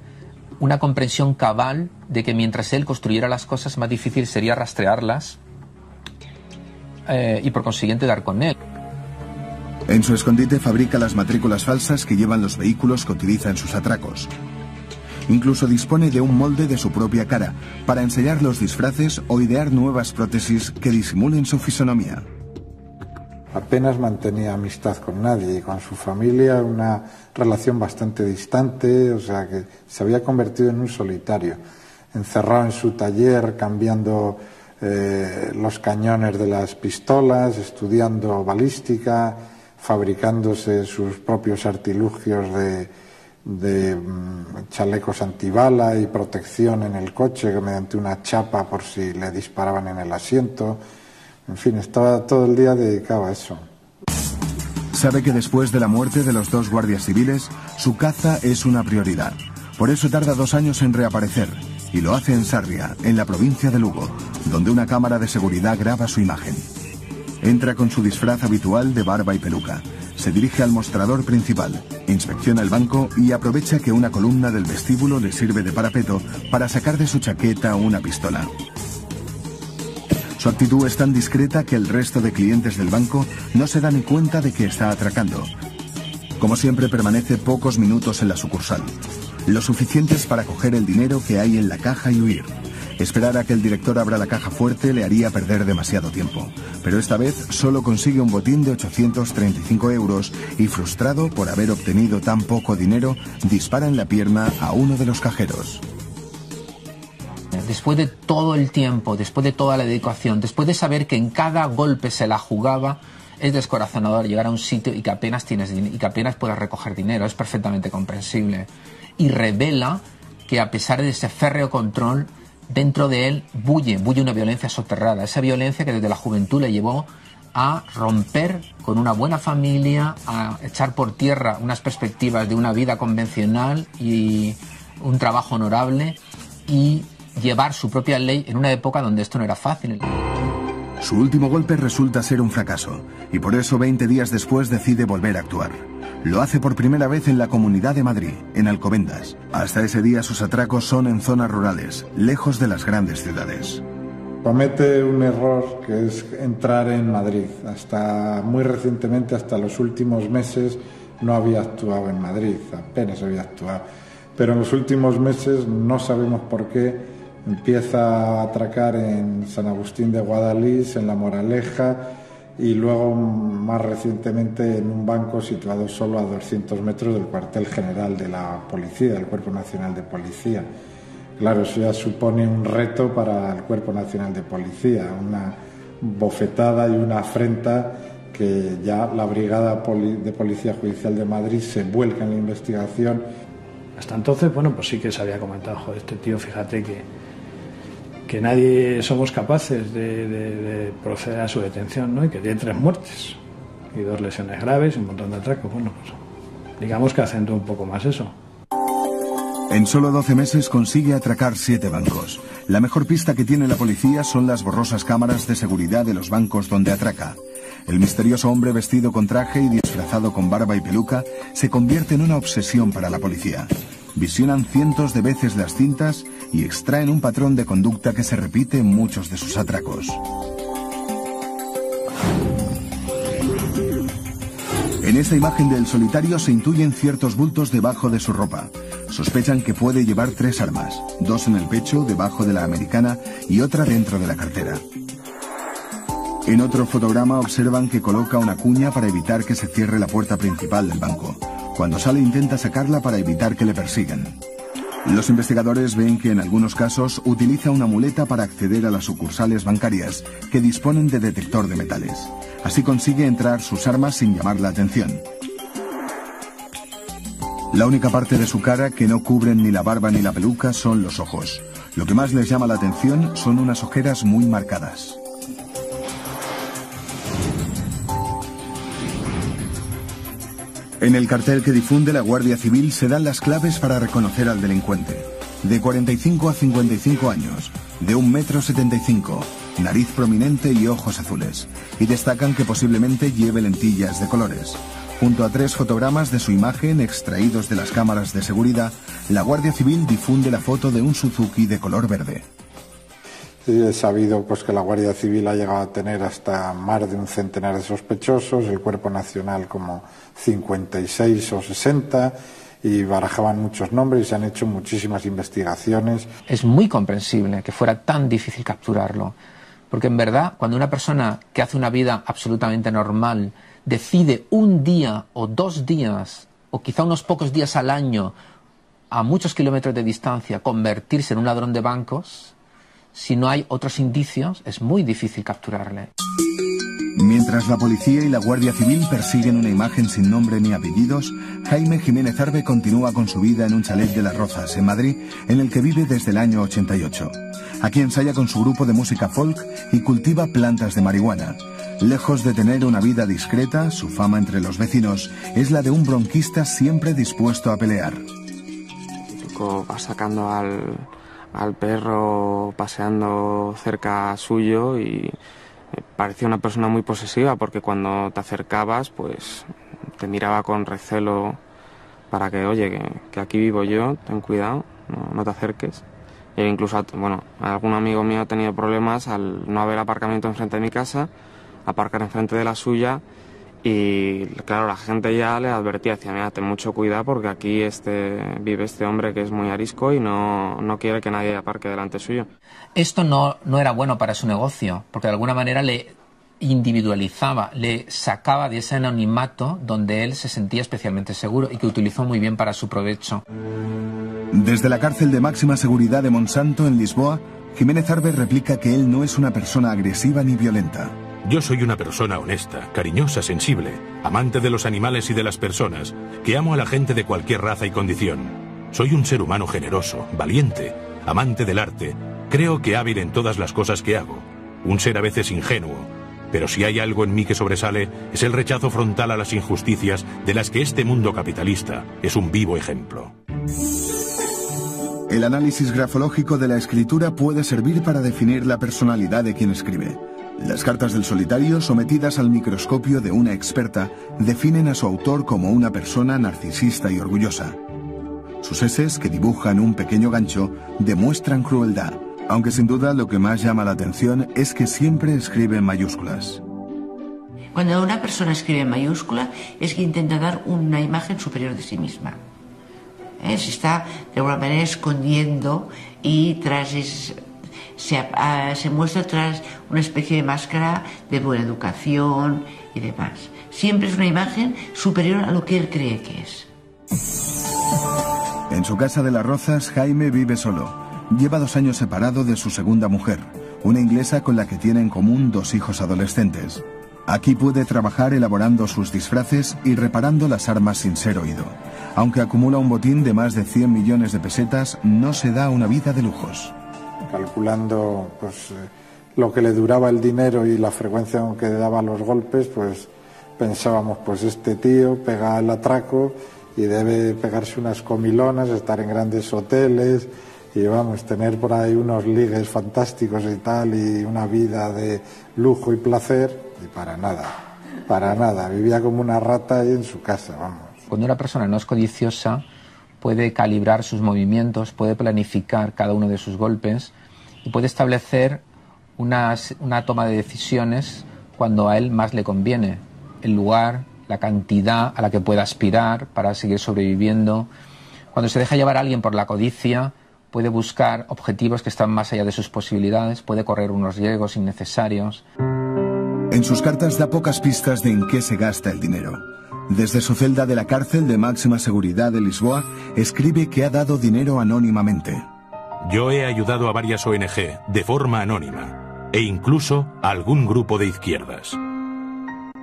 una comprensión cabal de que mientras él construyera las cosas, más difícil sería rastrearlas y por consiguiente dar con él. En su escondite fabrica las matrículas falsas que llevan los vehículos que utiliza en sus atracos. Incluso dispone de un molde de su propia cara para ensayar los disfraces o idear nuevas prótesis que disimulen su fisonomía. Apenas mantenía amistad con nadie y con su familia una relación bastante distante, o sea que se había convertido en un solitario, encerrado en su taller cambiando los cañones de las pistolas, estudiando balística, fabricándose sus propios artilugios de chalecos antibala y protección en el coche mediante una chapa por si le disparaban en el asiento. En fin, estaba todo el día dedicado a eso. Sabe que después de la muerte de los 2 guardias civiles, su caza es una prioridad. Por eso tarda 2 años en reaparecer, y lo hace en Sarria, en la provincia de Lugo, donde una cámara de seguridad graba su imagen. Entra con su disfraz habitual de barba y peluca. Se dirige al mostrador principal, inspecciona el banco y aprovecha que una columna del vestíbulo le sirve de parapeto para sacar de su chaqueta una pistola. Su actitud es tan discreta que el resto de clientes del banco no se dan ni cuenta de que está atracando. Como siempre, permanece pocos minutos en la sucursal, lo suficientes para coger el dinero que hay en la caja y huir. Esperar a que el director abra la caja fuerte le haría perder demasiado tiempo, pero esta vez solo consigue un botín de 835 euros y, frustrado por haber obtenido tan poco dinero, dispara en la pierna a uno de los cajeros. Después de todo el tiempo, después de toda la dedicación, después de saber que en cada golpe se la jugaba, es descorazonador llegar a un sitio y que apenas puedas recoger dinero. Es perfectamente comprensible. Y revela que, a pesar de ese férreo control, dentro de él bulle una violencia soterrada. Esa violencia que desde la juventud le llevó a romper con una buena familia, a echar por tierra unas perspectivas de una vida convencional y un trabajo honorable, y llevar su propia ley en una época donde esto no era fácil. Su último golpe resulta ser un fracaso, y por eso 20 días después decide volver a actuar. Lo hace por primera vez en la Comunidad de Madrid, en Alcobendas. Hasta ese día sus atracos son en zonas rurales, lejos de las grandes ciudades. Comete un error que es entrar en Madrid. Hasta muy recientemente, hasta los últimos meses, no había actuado en Madrid, apenas había actuado. Pero en los últimos meses, no sabemos por qué, empieza a atracar en San Agustín de Guadalís, en La Moraleja, y luego más recientemente en un banco situado solo a 200 metros del cuartel general de la policía, del Cuerpo Nacional de Policía. Claro, eso ya supone un reto para el Cuerpo Nacional de Policía, una bofetada y una afrenta que ya la Brigada de Policía Judicial de Madrid se vuelca en la investigación. Hasta entonces, bueno, pues sí que se había comentado, joder, este tío, fíjate que nadie somos capaces de proceder a su detención, ¿no? Y que tiene 3 muertes y 2 lesiones graves y un montón de atracos. Bueno, pues digamos que acentúa un poco más eso. En solo 12 meses consigue atracar 7 bancos. La mejor pista que tiene la policía son las borrosas cámaras de seguridad de los bancos donde atraca. El misterioso hombre vestido con traje y disfrazado con barba y peluca se convierte en una obsesión para la policía. Visionan cientos de veces las cintas y extraen un patrón de conducta que se repite en muchos de sus atracos. En esta imagen del solitario se intuyen ciertos bultos debajo de su ropa. Sospechan que puede llevar 3 armas, 2 en el pecho, debajo de la americana, y otra dentro de la cartera. En otro fotograma observan que coloca una cuña para evitar que se cierre la puerta principal del banco. Cuando sale intenta sacarla para evitar que le persigan. Los investigadores ven que en algunos casos utiliza una muleta para acceder a las sucursales bancarias que disponen de detector de metales. Así consigue entrar sus armas sin llamar la atención. La única parte de su cara que no cubren ni la barba ni la peluca son los ojos. Lo que más les llama la atención son unas ojeras muy marcadas. En el cartel que difunde la Guardia Civil se dan las claves para reconocer al delincuente. De 45 a 55 años, de 1,75 m, nariz prominente y ojos azules. Y destacan que posiblemente lleve lentillas de colores. Junto a 3 fotogramas de su imagen extraídos de las cámaras de seguridad, la Guardia Civil difunde la foto de un Suzuki de color verde. Sí, he sabido pues, que la Guardia Civil ha llegado a tener hasta más de un centenar de sospechosos, el Cuerpo Nacional como 56 o 60, y barajaban muchos nombres y se han hecho muchísimas investigaciones. Es muy comprensible que fuera tan difícil capturarlo, porque en verdad cuando una persona que hace una vida absolutamente normal decide un día o 2 días, o quizá unos pocos días al año, a muchos kilómetros de distancia, convertirse en un ladrón de bancos, si no hay otros indicios, es muy difícil capturarle. Mientras la policía y la Guardia Civil persiguen una imagen sin nombre ni apellidos, Jaime Jiménez Arbe continúa con su vida en un chalet de Las Rozas, en Madrid, en el que vive desde el año 88. Aquí ensaya con su grupo de música folk y cultiva plantas de marihuana. Lejos de tener una vida discreta, su fama entre los vecinos es la de un bronquista siempre dispuesto a pelear. Va sacando al perro paseando cerca suyo y parecía una persona muy posesiva, porque cuando te acercabas pues te miraba con recelo para que, oye, que aquí vivo yo, ten cuidado, no te acerques. E incluso, bueno, algún amigo mío ha tenido problemas al no haber aparcamiento enfrente de mi casa, aparcar enfrente de la suya, y claro, la gente ya le advertía, decía, mira, ten mucho cuidado porque aquí vive este hombre que es muy arisco y no quiere que nadie aparque delante suyo. Esto no era bueno para su negocio, porque de alguna manera le individualizaba, le sacaba de ese anonimato donde él se sentía especialmente seguro y que utilizó muy bien para su provecho. Desde la cárcel de máxima seguridad de Monsanto en Lisboa, Jiménez Arbe replica que él no es una persona agresiva ni violenta. Yo soy una persona honesta, cariñosa, sensible, amante de los animales y de las personas, que amo a la gente de cualquier raza y condición. Soy un ser humano generoso, valiente, amante del arte, creo que hábil en todas las cosas que hago. Un ser a veces ingenuo, pero si hay algo en mí que sobresale, es el rechazo frontal a las injusticias de las que este mundo capitalista es un vivo ejemplo. El análisis grafológico de la escritura puede servir para definir la personalidad de quien escribe. Las cartas del solitario, sometidas al microscopio de una experta, definen a su autor como una persona narcisista y orgullosa. Sus eses, que dibujan un pequeño gancho, demuestran crueldad, aunque sin duda lo que más llama la atención es que siempre escribe en mayúsculas. Cuando una persona escribe en mayúscula es que intenta dar una imagen superior de sí misma. Se está de alguna manera escondiendo y se muestra tras una especie de máscara de buena educación y demás. Siempre es una imagen superior a lo que él cree que es. En su casa de Las Rozas, Jaime vive solo. Lleva 2 años separado de su segunda mujer, una inglesa con la que tiene en común 2 hijos adolescentes. Aquí puede trabajar elaborando sus disfraces y reparando las armas sin ser oído. Aunque acumula un botín de más de 100 millones de pesetas, no se da una vida de lujos. Calculando pues, lo que le duraba el dinero y la frecuencia con que daba los golpes, pues pensábamos, pues este tío pega el atraco y debe pegarse unas comilonas, estar en grandes hoteles y vamos, tener por ahí unos ligues fantásticos y tal, y una vida de lujo y placer, y para nada, vivía como una rata ahí en su casa, vamos. Cuando una persona no es codiciosa, puede calibrar sus movimientos, puede planificar cada uno de sus golpes y puede establecer una toma de decisiones cuando a él más le conviene, el lugar, la cantidad a la que pueda aspirar para seguir sobreviviendo. Cuando se deja llevar a alguien por la codicia, puede buscar objetivos que están más allá de sus posibilidades, puede correr unos riesgos innecesarios. En sus cartas da pocas pistas de en qué se gasta el dinero. Desde su celda de la cárcel de máxima seguridad de Lisboa, escribe que ha dado dinero anónimamente. Yo he ayudado a varias ONG de forma anónima, e incluso a algún grupo de izquierdas.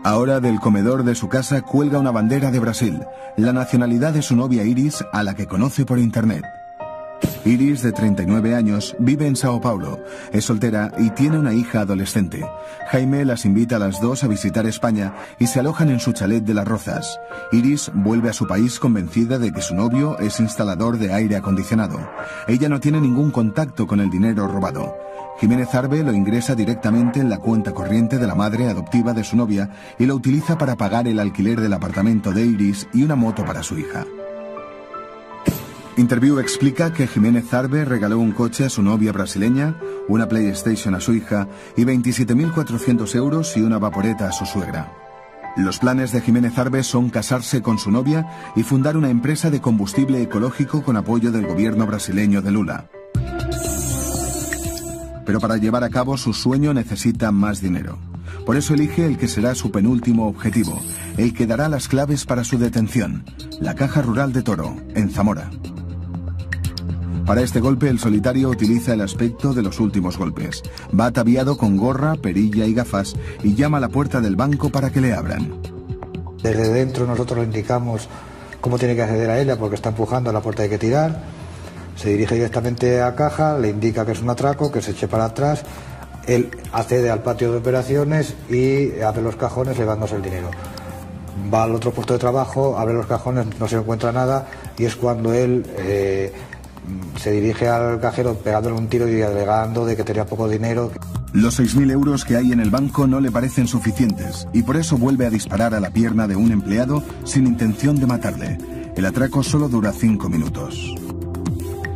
Ahora del comedor de su casa cuelga una bandera de Brasil, la nacionalidad de su novia Iris, a la que conoce por internet. Iris, de 39 años, vive en Sao Paulo, es soltera y tiene una hija adolescente. Jaime las invita a las 2 a visitar España y se alojan en su chalet de Las Rozas. Iris vuelve a su país convencida de que su novio es instalador de aire acondicionado. Ella no tiene ningún contacto con el dinero robado. Jiménez Arbe lo ingresa directamente en la cuenta corriente de la madre adoptiva de su novia y lo utiliza para pagar el alquiler del apartamento de Iris y una moto para su hija. Interview explica que Jiménez Arbe regaló un coche a su novia brasileña, una PlayStation a su hija y 27.400 euros y una vaporeta a su suegra. Los planes de Jiménez Arbe son casarse con su novia y fundar una empresa de combustible ecológico con apoyo del gobierno brasileño de Lula. Pero para llevar a cabo su sueño necesita más dinero. Por eso elige el que será su penúltimo objetivo, el que dará las claves para su detención, la Caja Rural de Toro, en Zamora. Para este golpe, el solitario utiliza el aspecto de los últimos golpes. Va ataviado con gorra, perilla y gafas y llama a la puerta del banco para que le abran. Desde dentro nosotros le indicamos cómo tiene que acceder a ella porque está empujando, a la puerta hay que tirar. Se dirige directamente a caja, le indica que es un atraco, que se eche para atrás. Él accede al patio de operaciones y abre los cajones llevándose el dinero. Va al otro puesto de trabajo, abre los cajones, no se encuentra nada y es cuando él se dirige al cajero pegándole un tiro y alegando de que tenía poco dinero. Los 6.000 euros que hay en el banco no le parecen suficientes y por eso vuelve a disparar a la pierna de un empleado sin intención de matarle. El atraco solo dura 5 minutos.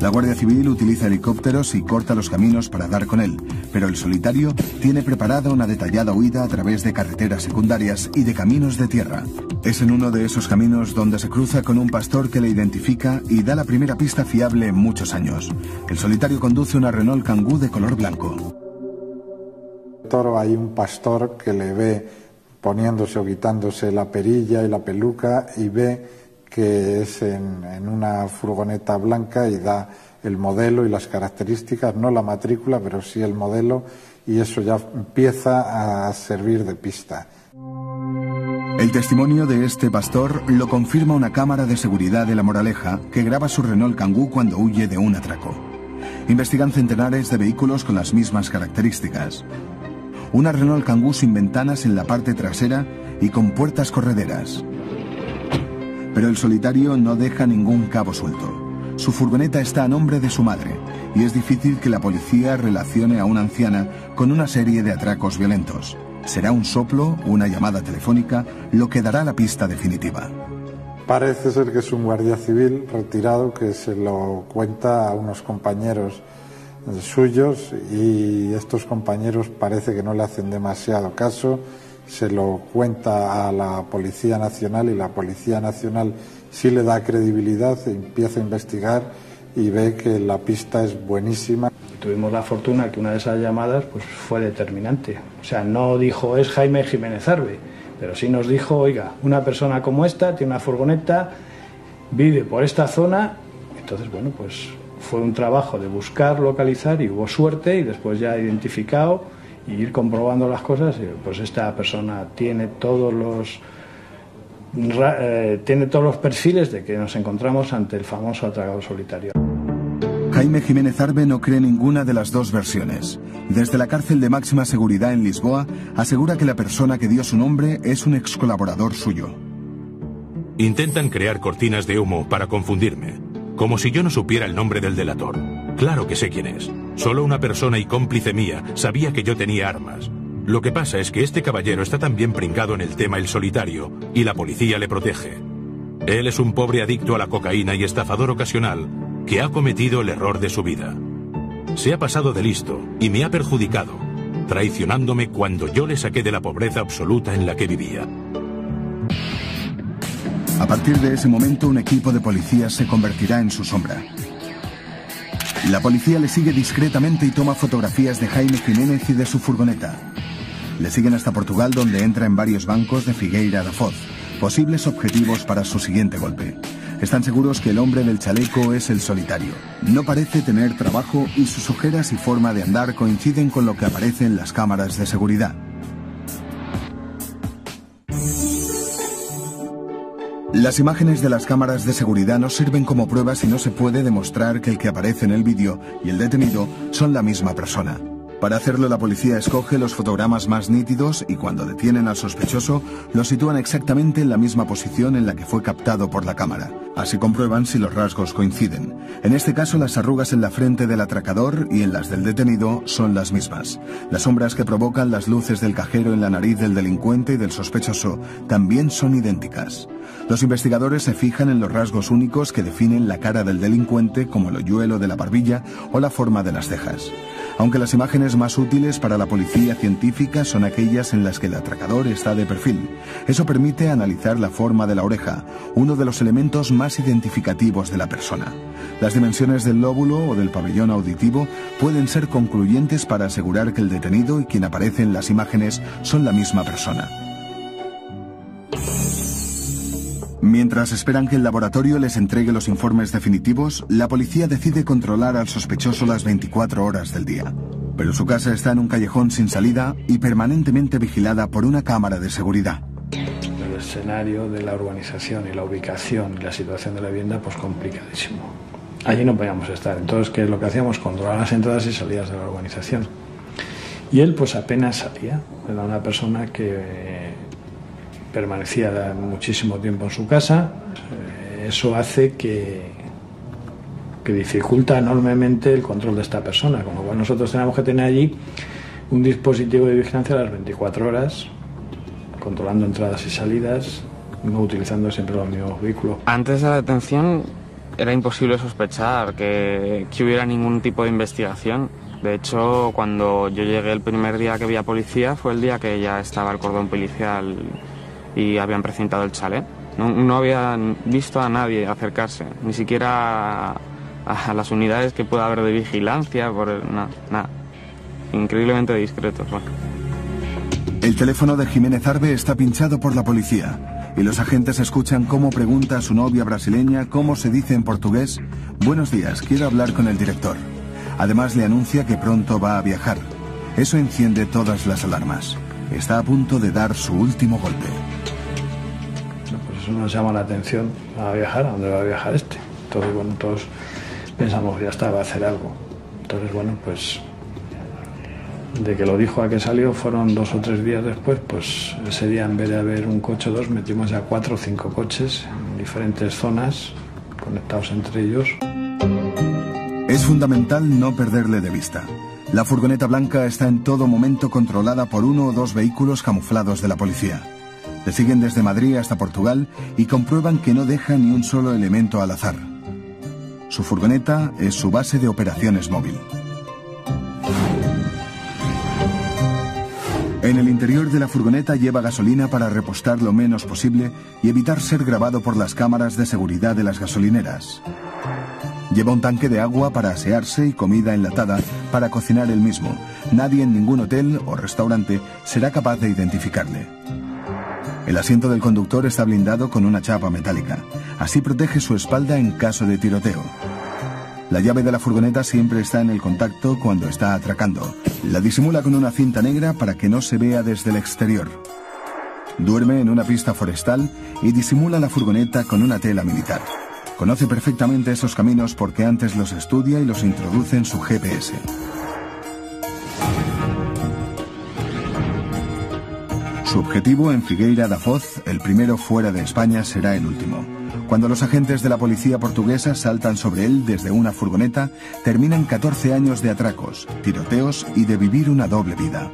La Guardia Civil utiliza helicópteros y corta los caminos para dar con él, pero el solitario tiene preparada una detallada huida a través de carreteras secundarias y de caminos de tierra. Es en uno de esos caminos donde se cruza con un pastor que le identifica y da la primera pista fiable en muchos años. El solitario conduce una Renault Kangoo de color blanco. Toro hay un pastor que le ve poniéndose o quitándose la perilla y la peluca y ve que es en una furgoneta blanca y da el modelo y las características, no la matrícula, pero sí el modelo, y eso ya empieza a servir de pista. El testimonio de este pastor lo confirma una cámara de seguridad de La Moraleja que graba su Renault Kangoo cuando huye de un atraco. Investigan centenares de vehículos con las mismas características. Una Renault Kangoo sin ventanas en la parte trasera y con puertas correderas. Pero el solitario no deja ningún cabo suelto. Su furgoneta está a nombre de su madre y es difícil que la policía relacione a una anciana con una serie de atracos violentos. Será un soplo, una llamada telefónica, lo que dará la pista definitiva. Parece ser que es un guardia civil retirado que se lo cuenta a unos compañeros suyos y estos compañeros parece que no le hacen demasiado caso. Se lo cuenta a la Policía Nacional y la Policía Nacional sí le da credibilidad, empieza a investigar y ve que la pista es buenísima. Tuvimos la fortuna que una de esas llamadas pues fue determinante. O sea, no dijo es Jaime Jiménez Arbe, pero sí nos dijo, oiga, una persona como esta tiene una furgoneta, vive por esta zona. Entonces, bueno, pues fue un trabajo de buscar, localizar y hubo suerte y después ya identificado y ir comprobando las cosas, pues esta persona tiene todos los perfiles de que nos encontramos ante el famoso atracador solitario. Jaime Jiménez Arbe no cree ninguna de las dos versiones. Desde la cárcel de máxima seguridad en Lisboa, asegura que la persona que dio su nombre es un ex colaborador suyo. Intentan crear cortinas de humo para confundirme, como si yo no supiera el nombre del delator. Claro que sé quién es. Solo una persona y cómplice mía sabía que yo tenía armas. Lo que pasa es que este caballero está tan bien pringado en el tema El Solitario y la policía le protege. Él es un pobre adicto a la cocaína y estafador ocasional que ha cometido el error de su vida. Se ha pasado de listo y me ha perjudicado, traicionándome cuando yo le saqué de la pobreza absoluta en la que vivía. A partir de ese momento, un equipo de policías se convertirá en su sombra. La policía le sigue discretamente y toma fotografías de Jaime Jiménez y de su furgoneta. Le siguen hasta Portugal, donde entra en varios bancos de Figueira da Foz, posibles objetivos para su siguiente golpe. Están seguros que el hombre del chaleco es el solitario. No parece tener trabajo y sus ojeras y forma de andar coinciden con lo que aparece en las cámaras de seguridad. Las imágenes de las cámaras de seguridad no sirven como pruebas y no se puede demostrar que el que aparece en el vídeo y el detenido son la misma persona. Para hacerlo, la policía escoge los fotogramas más nítidos y cuando detienen al sospechoso, lo sitúan exactamente en la misma posición en la que fue captado por la cámara. Así comprueban si los rasgos coinciden. En este caso, las arrugas en la frente del atracador y en las del detenido son las mismas. Las sombras que provocan las luces del cajero en la nariz del delincuente y del sospechoso también son idénticas. Los investigadores se fijan en los rasgos únicos que definen la cara del delincuente, como el hoyuelo de la barbilla o la forma de las cejas. Aunque las imágenes más útiles para la policía científica son aquellas en las que el atracador está de perfil. Eso permite analizar la forma de la oreja, uno de los elementos más identificativos de la persona. Las dimensiones del lóbulo o del pabellón auditivo pueden ser concluyentes para asegurar que el detenido y quien aparece en las imágenes son la misma persona. Mientras esperan que el laboratorio les entregue los informes definitivos, la policía decide controlar al sospechoso las 24 horas del día. Pero su casa está en un callejón sin salida y permanentemente vigilada por una cámara de seguridad. El escenario de la urbanización y la ubicación y la situación de la vivienda, pues complicadísimo. Allí no podíamos estar, entonces ¿qué es lo que hacíamos? Controlar las entradas y salidas de la urbanización. Y él pues apenas salía, era una persona que permanecía muchísimo tiempo en su casa. Eso hace que dificulta enormemente el control de esta persona, con lo cual nosotros tenemos que tener allí un dispositivo de vigilancia a las 24 horas, controlando entradas y salidas, no utilizando siempre los mismos vehículos. Antes de la detención era imposible sospechar que hubiera ningún tipo de investigación. De hecho, cuando yo llegué el primer día que vi a policía fue el día que ya estaba el cordón policial y habían precintado el chalet. No habían visto a nadie acercarse, ni siquiera a las unidades que pueda haber de vigilancia, nada. Increíblemente discretos. Bueno. El teléfono de Jiménez Arbe está pinchado por la policía y los agentes escuchan cómo pregunta a su novia brasileña cómo se dice en portugués: "Buenos días, quiero hablar con el director". Además le anuncia que pronto va a viajar. Eso enciende todas las alarmas. Está a punto de dar su último golpe. Pues eso nos llama la atención. ¿Va a viajar? ¿A dónde va a viajar este? Entonces, bueno, todos pensamos, ya está, va a hacer algo. Entonces, bueno, pues de que lo dijo a que salió fueron 2 o 3 días después. Pues ese día, en vez de haber un coche o 2, metimos ya 4 o 5 coches en diferentes zonas, conectados entre ellos. Es fundamental no perderle de vista. La furgoneta blanca está en todo momento controlada por 1 o 2 vehículos camuflados de la policía. Le siguen desde Madrid hasta Portugal y comprueban que no deja ni un solo elemento al azar. Su furgoneta es su base de operaciones móvil. En el interior de la furgoneta lleva gasolina para repostar lo menos posible y evitar ser grabado por las cámaras de seguridad de las gasolineras. Lleva un tanque de agua para asearse y comida enlatada para cocinar él mismo. Nadie en ningún hotel o restaurante será capaz de identificarle. El asiento del conductor está blindado con una chapa metálica. Así protege su espalda en caso de tiroteo. La llave de la furgoneta siempre está en el contacto cuando está atracando. La disimula con una cinta negra para que no se vea desde el exterior. Duerme en una pista forestal y disimula la furgoneta con una tela militar. Conoce perfectamente esos caminos porque antes los estudia y los introduce en su GPS. Su objetivo en Figueira da Foz, el primero fuera de España, será el último. Cuando los agentes de la policía portuguesa saltan sobre él desde una furgoneta, terminan 14 años de atracos, tiroteos y de vivir una doble vida.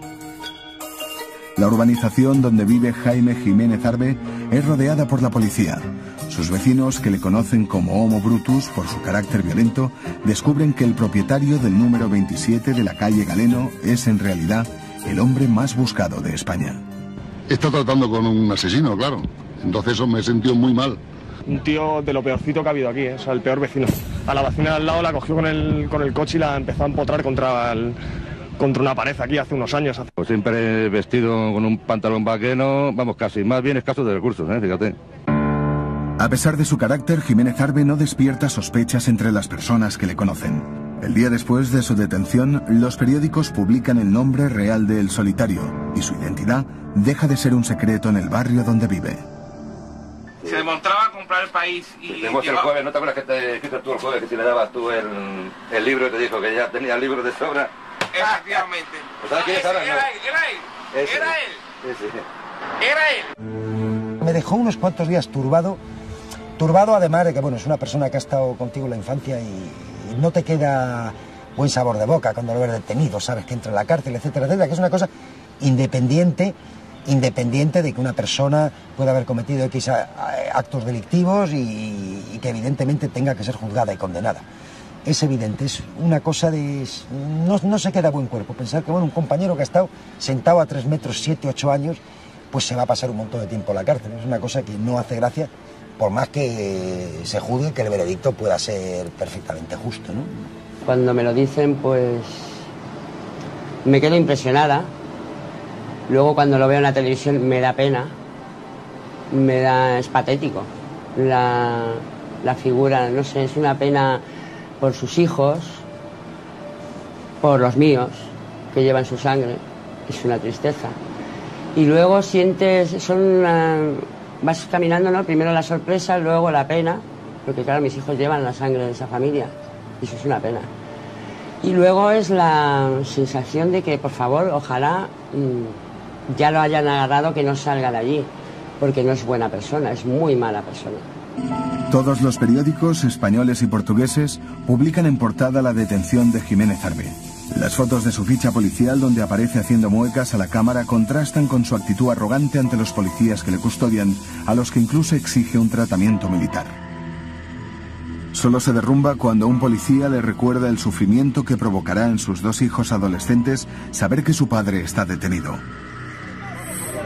La urbanización donde vive Jaime Jiménez Arbe es rodeada por la policía. Sus vecinos, que le conocen como Homo Brutus por su carácter violento, descubren que el propietario del número 27 de la calle Galeno es en realidad el hombre más buscado de España. Está tratando con un asesino, claro. Entonces eso me he sentido muy mal. Un tío de lo peorcito que ha habido aquí, o sea, el peor vecino. A la vecina de al lado la cogió con el coche y la empezó a empotrar contra una pared aquí hace unos años. Pues siempre vestido con un pantalón vaquero, vamos, casi más bien escaso de recursos, fíjate. A pesar de su carácter, Jiménez Arbe no despierta sospechas entre las personas que le conocen. El día después de su detención, los periódicos publican el nombre real de El Solitario y su identidad deja de ser un secreto en el barrio donde vive. Se demostraba comprar el país y... Tenemos el jueves, ¿no te acuerdas que te escribiste tú el jueves que si le dabas tú el libro y te dijo que ya tenía el libro de sobra? Efectivamente. ¿Sabes quién es ahora? Era él. Me dejó unos cuantos días turbado además de que, bueno, es una persona que ha estado contigo en la infancia y no te queda buen sabor de boca cuando lo ves detenido, sabes que entra en la cárcel, etcétera, etcétera, que es una cosa independiente de que una persona pueda haber cometido X actos delictivos y que evidentemente tenga que ser juzgada y condenada. Es evidente, es una cosa de... No se queda a buen cuerpo pensar que, bueno, un compañero que ha estado sentado a 3 metros, 7, 8 años, pues se va a pasar un montón de tiempo en la cárcel. Es una cosa que no hace gracia, por más que se juzgue que el veredicto pueda ser perfectamente justo, ¿no? Cuando me lo dicen, pues me quedo impresionada. Luego cuando lo veo en la televisión me da pena, es patético. La figura, no sé, es una pena por sus hijos, por los míos, que llevan su sangre, es una tristeza. Y luego sientes, vas caminando, ¿no? Primero la sorpresa, luego la pena, porque claro, mis hijos llevan la sangre de esa familia, y eso es una pena. Y luego es la sensación de que, por favor, ojalá ya lo hayan agarrado, que no salga de allí, porque no es buena persona, es muy mala persona. Todos los periódicos españoles y portugueses publican en portada la detención de Jiménez Arbe. Las fotos de su ficha policial, donde aparece haciendo muecas a la cámara, contrastan con su actitud arrogante ante los policías que le custodian, a los que incluso exige un tratamiento militar. Solo se derrumba cuando un policía le recuerda el sufrimiento que provocará en sus 2 hijos adolescentes saber que su padre está detenido.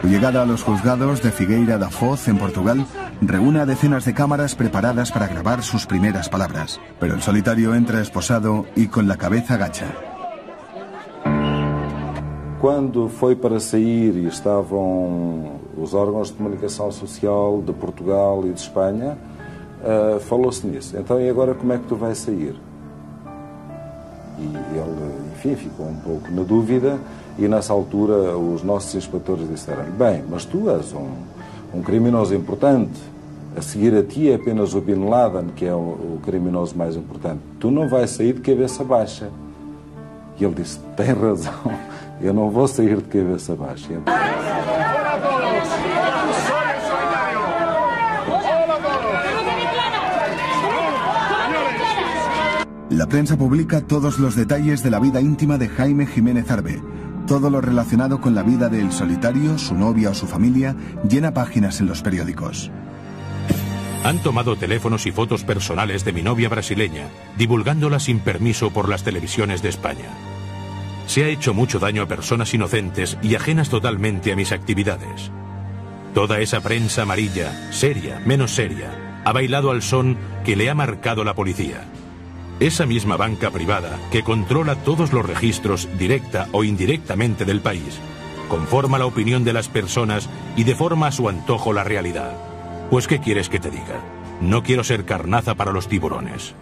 Su llegada a los juzgados de Figueira da Foz, en Portugal, reúne a decenas de cámaras preparadas para grabar sus primeras palabras. Pero el solitario entra esposado y con la cabeza gacha. Quando foi para sair e estavam os órgãos de comunicação social de Portugal e de Espanha, falou-se nisso. Então, e agora como é que tu vais sair? E ele, enfim, ficou um pouco na dúvida e nessa altura os nossos inspectores disseram-lhe: bem, mas tu és um criminoso importante, a seguir a ti é apenas o Bin Laden que é o criminoso mais importante, tu não vais sair de cabeça baixa. E ele disse: tem razão, eu não vou sair de cabeça baixa. La prensa publica todos los detalles de la vida íntima de Jaime Jiménez Arbe. Todo lo relacionado con la vida del solitario, su novia o su familia, llena páginas en los periódicos. Han tomado teléfonos y fotos personales de mi novia brasileña, divulgándolas sin permiso por las televisiones de España. Se ha hecho mucho daño a personas inocentes y ajenas totalmente a mis actividades. Toda esa prensa amarilla, seria, menos seria, ha bailado al son que le ha marcado la policía. Esa misma banca privada que controla todos los registros directa o indirectamente del país, conforma la opinión de las personas y deforma a su antojo la realidad. Pues ¿qué quieres que te diga? No quiero ser carnaza para los tiburones.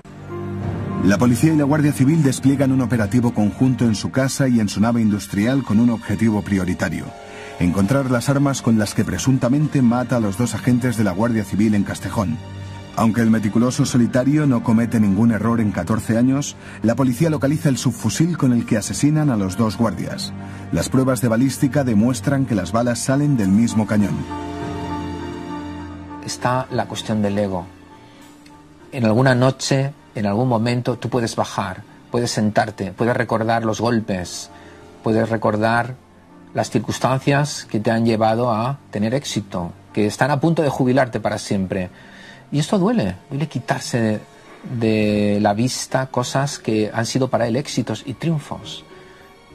La policía y la Guardia Civil despliegan un operativo conjunto en su casa y en su nave industrial con un objetivo prioritario: encontrar las armas con las que presuntamente mata a los 2 agentes de la Guardia Civil en Castejón. Aunque el meticuloso solitario no comete ningún error en 14 años, la policía localiza el subfusil con el que asesinan a los 2 guardias. Las pruebas de balística demuestran que las balas salen del mismo cañón. Está la cuestión del ego. En alguna noche, en algún momento, tú puedes bajar, puedes sentarte, puedes recordar los golpes, puedes recordar las circunstancias que te han llevado a tener éxito, que están a punto de jubilarte para siempre. Y esto duele quitarse de la vista cosas que han sido para él éxitos y triunfos.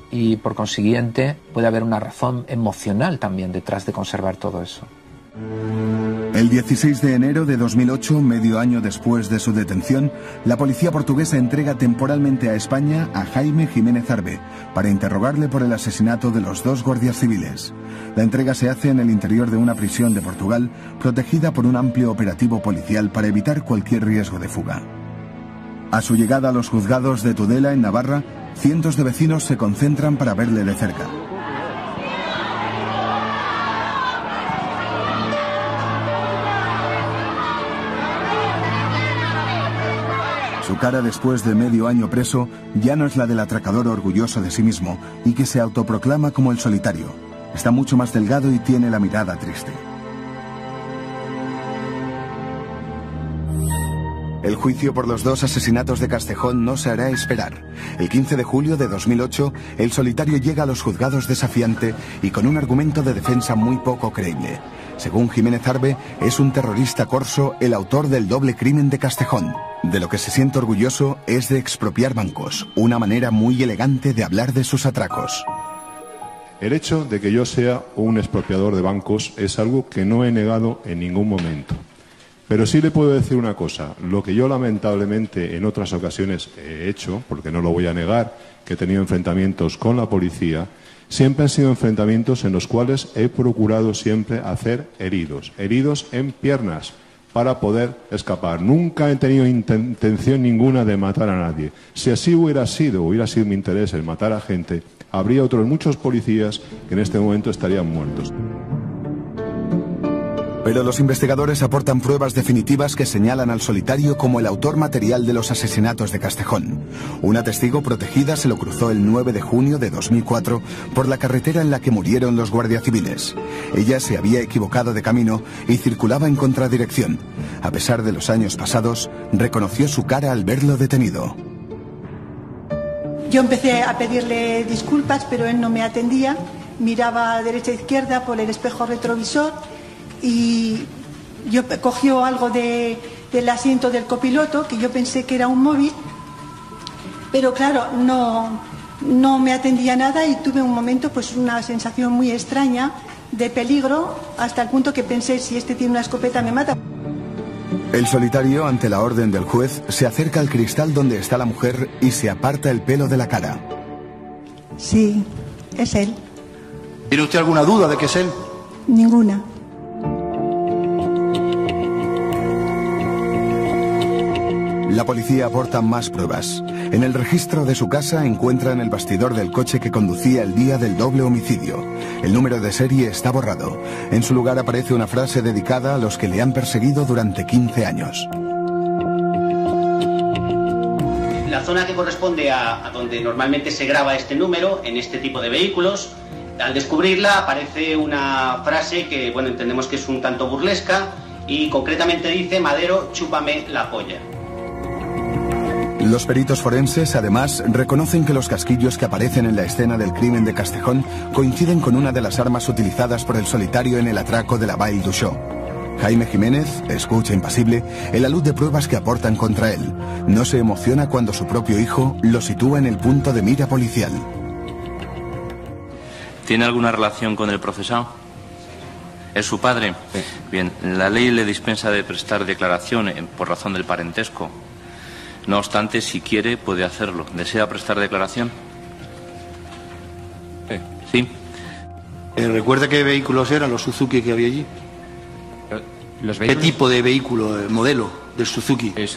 Y por consiguiente puede haber una razón emocional también detrás de conservar todo eso. El 16 de enero de 2008, medio año después de su detención, la policía portuguesa entrega temporalmente a España a Jaime Jiménez Arbe para interrogarle por el asesinato de los 2 guardias civiles. La entrega se hace en el interior de una prisión de Portugal, protegida por un amplio operativo policial para evitar cualquier riesgo de fuga. A su llegada a los juzgados de Tudela, en Navarra, cientos de vecinos se concentran para verle de cerca. Su cara después de medio año preso ya no es la del atracador orgulloso de sí mismo y que se autoproclama como el solitario. Está mucho más delgado y tiene la mirada triste. El juicio por los 2 asesinatos de Castejón no se hará esperar. El 15 de julio de 2008, el solitario llega a los juzgados desafiante y con un argumento de defensa muy poco creíble. Según Jiménez Arbe, es un terrorista corso el autor del doble crimen de Castejón. De lo que se siente orgulloso es de expropiar bancos, una manera muy elegante de hablar de sus atracos. El hecho de que yo sea un expropiador de bancos es algo que no he negado en ningún momento. Pero sí le puedo decir una cosa, lo que yo lamentablemente en otras ocasiones he hecho, porque no lo voy a negar, que he tenido enfrentamientos con la policía, siempre han sido enfrentamientos en los cuales he procurado siempre hacer heridos en piernas, para poder escapar. Nunca he tenido intención ninguna de matar a nadie. Si así hubiera sido mi interés el matar a gente, habría otros muchos policías que en este momento estarían muertos. Pero los investigadores aportan pruebas definitivas que señalan al solitario como el autor material de los asesinatos de Castejón. Una testigo protegida se lo cruzó el 9 de junio de 2004 por la carretera en la que murieron los guardias civiles. Ella se había equivocado de camino y circulaba en contradirección. A pesar de los años pasados, reconoció su cara al verlo detenido. Yo empecé a pedirle disculpas, pero él no me atendía. Miraba a derecha e izquierda por el espejo retrovisor y yo cogió algo del asiento del copiloto, que yo pensé que era un móvil, pero claro, no me atendía nada y tuve un momento, pues una sensación muy extraña de peligro, hasta el punto que pensé, si este tiene una escopeta me mata. El solitario, ante la orden del juez, se acerca al cristal donde está la mujer y se aparta el pelo de la cara. Sí, es él. ¿Tiene usted alguna duda de que es él? Ninguna. La policía aporta más pruebas. En el registro de su casa encuentran el bastidor del coche que conducía el día del doble homicidio. El número de serie está borrado. En su lugar aparece una frase dedicada a los que le han perseguido durante 15 años. La zona que corresponde a donde normalmente se graba este número, en este tipo de vehículos, al descubrirla aparece una frase que, bueno, entendemos que es un tanto burlesca y concretamente dice: Madero, chúpame la polla. Los peritos forenses, además, reconocen que los casquillos que aparecen en la escena del crimen de Castejón coinciden con una de las armas utilizadas por el solitario en el atraco de la Vall d'Uixó. Jaime Jiménez escucha impasible el alud de pruebas que aportan contra él. No se emociona cuando su propio hijo lo sitúa en el punto de mira policial. ¿Tiene alguna relación con el procesado? ¿Es su padre? Sí. Bien, la ley le dispensa de prestar declaración por razón del parentesco. No obstante, si quiere, puede hacerlo. ¿Desea prestar declaración? Sí. ¿Recuerda qué vehículos eran los Suzuki que había allí? Los vehículos... ¿Qué tipo de vehículo, el modelo del Suzuki? El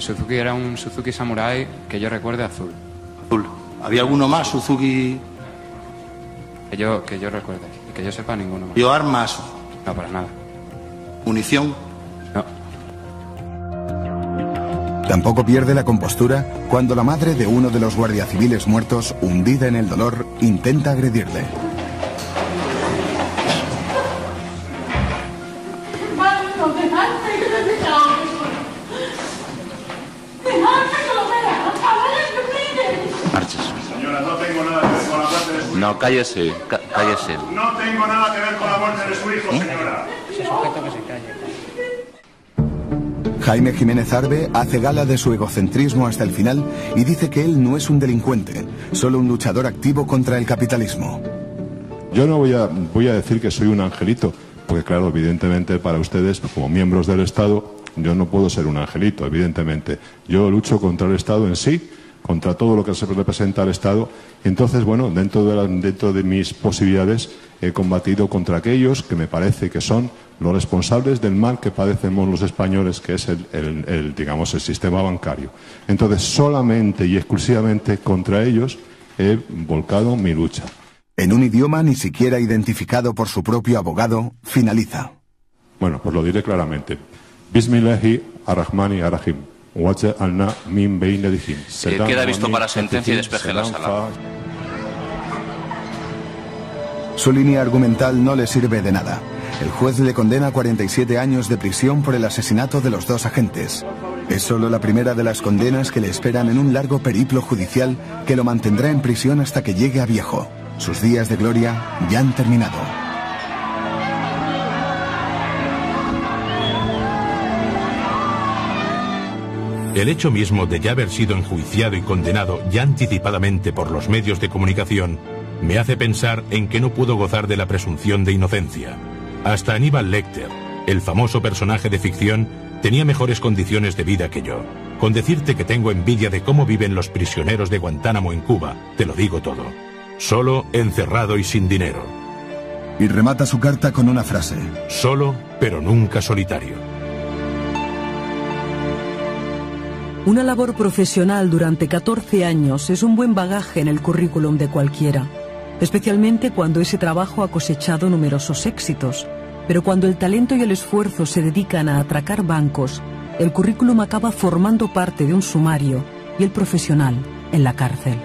Suzuki era un Suzuki Samurai que yo recuerde azul. Azul. ¿Había alguno más, Suzuki? Que yo recuerde. Que yo sepa, ninguno más. ¿Vio armas? No, para nada. ¿Munición? No. Tampoco pierde la compostura cuando la madre de uno de los guardias civiles muertos, hundida en el dolor, intenta agredirle. Marches. Señora, no tengo nada que ver con la muerte de su hijo. No, cállese, cállese. No tengo nada que ver con la muerte de su hijo, señora. Ese sujeto que se calle. Jaime Jiménez Arbe hace gala de su egocentrismo hasta el final y dice que él no es un delincuente, solo un luchador activo contra el capitalismo. Yo no voy a decir que soy un angelito, porque claro, evidentemente para ustedes, como miembros del Estado, yo no puedo ser un angelito, evidentemente. Yo lucho contra el Estado en sí, contra todo lo que se representa al Estado. Entonces, bueno, dentro de mis posibilidades he combatido contra aquellos que me parece que son los responsables del mal que padecemos los españoles, que es digamos, el sistema bancario. Entonces, solamente y exclusivamente contra ellos he volcado mi lucha. En un idioma ni siquiera identificado por su propio abogado, finaliza. Bueno, pues lo diré claramente. Bismillahi ar-Rahmani ar-Rahim. Queda visto para sentencia y despeje la sala. Su línea argumental no le sirve de nada. El juez le condena a 47 años de prisión por el asesinato de los 2 agentes. Es solo la primera de las condenas que le esperan en un largo periplo judicial que lo mantendrá en prisión hasta que llegue a viejo. Sus días de gloria ya han terminado. El hecho mismo de ya haber sido enjuiciado y condenado ya anticipadamente por los medios de comunicación me hace pensar en que no pudo gozar de la presunción de inocencia. Hasta Aníbal Lecter, el famoso personaje de ficción, tenía mejores condiciones de vida que yo. Con decirte que tengo envidia de cómo viven los prisioneros de Guantánamo en Cuba, te lo digo todo. Solo, encerrado y sin dinero. Y remata su carta con una frase. Solo, pero nunca solitario. Una labor profesional durante 14 años es un buen bagaje en el currículum de cualquiera, especialmente cuando ese trabajo ha cosechado numerosos éxitos. Pero cuando el talento y el esfuerzo se dedican a atracar bancos, el currículum acaba formando parte de un sumario y el profesional en la cárcel.